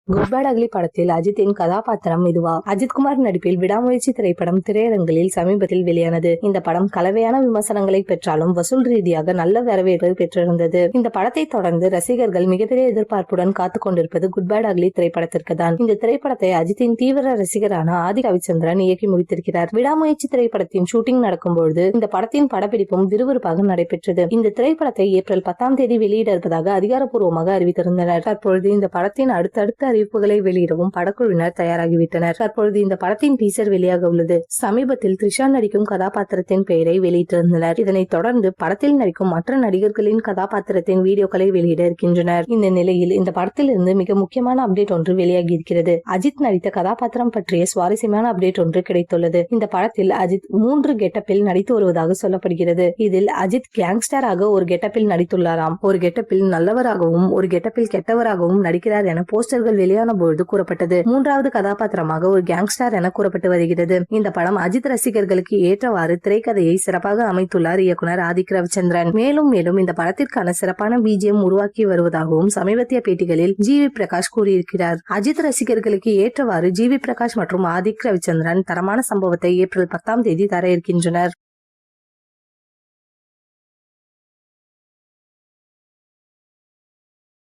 Good bad ugly படத்தில் அஜித்தின் கதாபாத்திரம் இதுவா? அஜித்குமார் நடிப்பில் விடாமுயற்சி திரைப்படம் திரையரங்கில் சமீபத்தில் வெளியானது. இந்த படம் கலவையான விமர்சனங்களை பெற்றாலும் வசூல் ரீதியாக நல்ல வரவேற்பை பெற்றிருந்தது. இந்த படத்தை தொடர்ந்து ரசிகர்கள் மிகப்பெரிய எதிர்பார்ப்புடன் காத்துக் கொண்டிருப்பது குட் பேட் அக்லி திரைப்படத்திற்கு தான். இந்த திரைப்படத்தை அஜித்தின் தீவிர ரசிகரான ஆதி ரவிச்சந்திரன் இயக்கி முடித்திருக்கிறார். விடாமுயற்சி திரைப்படத்தின் ஷூட்டிங் நடக்கும்போது இந்த படத்தின் படப்பிடிப்பும் விறுவிறுப்பாக நடைபெற்றது. இந்த திரைப்படத்தை ஏப்ரல் 10ஆம் தேதி வெளியிட இருப்பதாக அதிகாரப்பூர்வமாக அறிவித்திருந்தனர். தற்பொழுது இந்த படத்தின் அடுத்தடுத்த அறிவிப்புகளை வெளியிடவும் படக்குழுவினர் தயாராகிவிட்டனர். தற்பொழுது இந்த படத்தின் டீசர் வெளியாக உள்ளது. சமீபத்தில் த்ரிஷா நடிக்கும் கதாபாத்திரத்தின் பெயரை வெளியிட்டிருந்தனர். இதனைத் தொடர்ந்து படத்தில் நடிக்கும் மற்ற நடிகர்களின் கதாபாத்திரத்தின் வீடியோக்களை வெளியிட இருக்கின்றனர். இந்த நிலையில் இந்த படத்திலிருந்து மிக முக்கியமான அப்டேட் ஒன்று வெளியாகி இருக்கிறது. அஜித் நடித்த கதாபாத்திரம் பற்றிய சுவாரஸ்யமான அப்டேட் ஒன்று கிடைத்துள்ளது. இந்த படத்தில் அஜித் 3 கெட்டப்பில் நடித்து வருவதாக சொல்லப்படுகிறது. இதில் அஜித் கேங்ஸ்டராக ஒரு கெட்டப்பில் நடித்துள்ளாராம். ஒரு கெட்டப்பில் நல்லவராகவும் ஒரு கெட்டப்பில் கெட்டவராகவும் நடிக்கிறார் என போஸ்டர்கள் வெளியான பொழுது கூறப்பட்டது. 3வது கதாபாத்திரமாக ஒரு கேங்ஸ்டர் என கூறப்பட்டு வருகிறது. இந்த படம் அஜித் ரசிகர்களுக்கு ஏற்றவாறு திரைக்கதையை சிறப்பாக அமைத்துள்ளார் இயக்குனர் ஆதி ரவிச்சந்திரன். மேலும் இந்த படத்திற்கான சிறப்பான பிஜிஎம் உருவாக்கி வருவதாகவும் சமீபத்திய பேட்டிகளில் ஜிவி பிரகாஷ் கூறியிருக்கிறார். அஜித் ரசிகர்களுக்கு ஏற்றவாறு ஜிவி பிரகாஷ் மற்றும் ஆதி ரவிச்சந்திரன் தரமான சம்பவத்தை ஏப்ரல் 10ஆம் தேதி தர இருக்கின்றனர்.